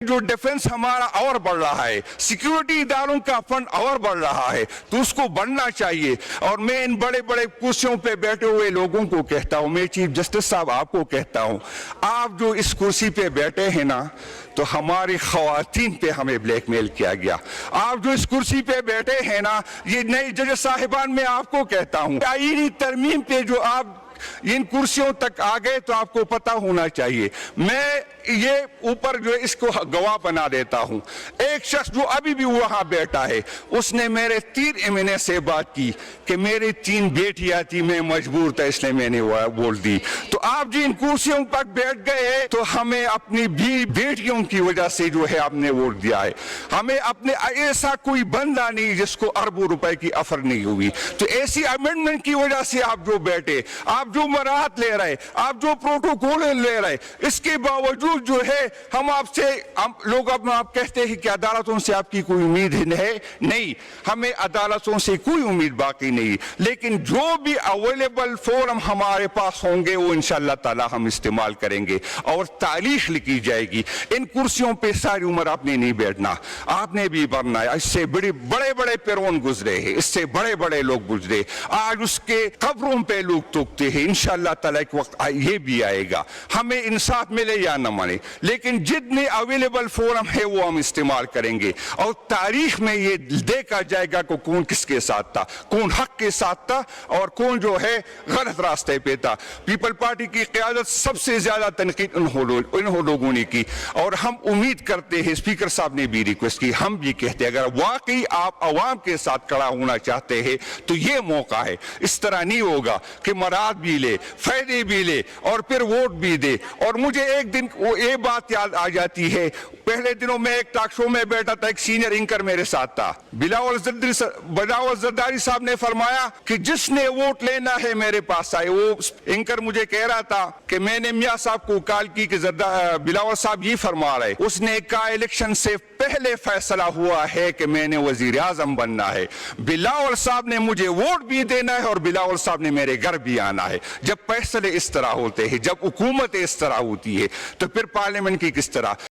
جو ڈیفنس ہمارا اور بڑھ رہا ہے, سیکیورٹی اداروں کا فنڈ اور بڑھ رہا ہے, تو اس کو بڑھنا چاہیے. اور میں ان بڑے بڑے کرسیوں پہ بیٹھے ہوئے لوگوں کو کہتا ہوں, میں چیف جسٹس صاحب آپ کو کہتا ہوں, آپ جو اس کرسی پہ بیٹھے ہیں نا, تو ہماری خواتین پہ ہمیں بلیک میل کیا گیا. آپ جو اس کرسی پہ بیٹھے ہیں نا, یہ نئے جج صاحبان میں آپ کو کہتا ہوں, آئینی ترمیم پہ جو آپ ان کرسیوں تک آ گئے تو آپ کو پتہ ہونا چاہیے. میں یہ اوپر جو اس کو گواہ بنا دیتا ہوں, ایک شخص جو ابھی بھی وہاں بیٹھا ہے, اس نے میرے 3 مہینے سے بات کی کہ میری 3 بیٹیاں تھی, میں مجبور تھا اس لیے میں نے بول دی. تو آپ جن کرسیوں پر بیٹھ گئے تو ہمیں اپنی بیٹیوں کی وجہ سے جو ہے آپ نے ووٹ دیا ہے. ہمیں اپنے ایسا کوئی بندہ نہیں جس کو اربوں روپے کی آفر نہیں ہوئی, تو ایسی امینڈمنٹ کی وجہ سے آپ جو بیٹھے, آپ جو مراحت لے رہے, آپ جو پروٹوکول لے رہے, اس کے باوجود جو ہے ہم آپ سے, لوگ آپ کہتے ہیں کہ عدالتوں سے آپ کی کوئی امید ہے نہیں, ہمیں عدالتوں سے کوئی امید باقی نہیں, لیکن جو بھی اویلیبل فورم ہمارے پاس ہوں گے وہ انشاءاللہ تعالی ہم استعمال کریں گے, اور تاریخ لکھی جائے گی. ان کرسیوں پہ ساری عمر آپ نے نہیں بیٹھنا, آپ نے بھی بننا ہے. اس سے بڑے بڑے پیرون گزرے ہیں, اس سے بڑے بڑے لوگ گزرے, آج اس کے قبروں پہ لوگ تھوکتے ہیں. انشاءاللہ تعالی ایک وقت یہ بھی آئے گا, ہمیں انصاف ملے یا نہ ملے, لیکن جتنے اویلیبل فورم ہے وہ ہم استعمال کریں گے, اور تاریخ میں یہ دیکھا جائے گا کہ کون کس کے ساتھ تھا, کون حق کے ساتھ تھا اور کون جو ہے غلط راستے پہ تھا. پیپل پارٹی کی قیادت سب سے زیادہ تنقید انہوں لوگوں نے کی, اور ہم امید کرتے ہیں, اسپیکر صاحب نے بھی ریکویسٹ کی, ہم بھی کہتے ہیں اگر واقعی آپ عوام کے ساتھ کھڑا ہونا چاہتے ہیں تو یہ موقع ہے. اس طرح نہیں ہوگا کہ مراد بھی لے, فائدے بھی لے اور پھر ووٹ بھی دے. اور مجھے ایک دن یہ بات یاد آ جاتی ہے, پہلے دنوں میں ایک ٹاک شو میں بیٹھا تھا, ایک سینئر اینکر میرے ساتھ تھا, بلاول زرداری صاحب نے فرمایا کہ جس نے ووٹ لینا ہے میرے پاس آئے. وہ اینکر مجھے کہہ رہا تھا کہ میں نے میاں صاحب کو کال کی کہ بلاول صاحب یہ فرما رہے, اس نے کہا الیکشن سے پہلے فیصلہ ہوا ہے کہ میں نے وزیر اعظم بننا ہے. بلاول صاحب نے مجھے ووٹ بھی دینا ہے اور بلاول صاحب نے میرے گھر بھی آنا ہے. جب فیصلے اس طرح ہوتے ہیں, جب حکومت اس طرح ہوتی ہے, تو پھر پارلیمنٹ کی کس طرح.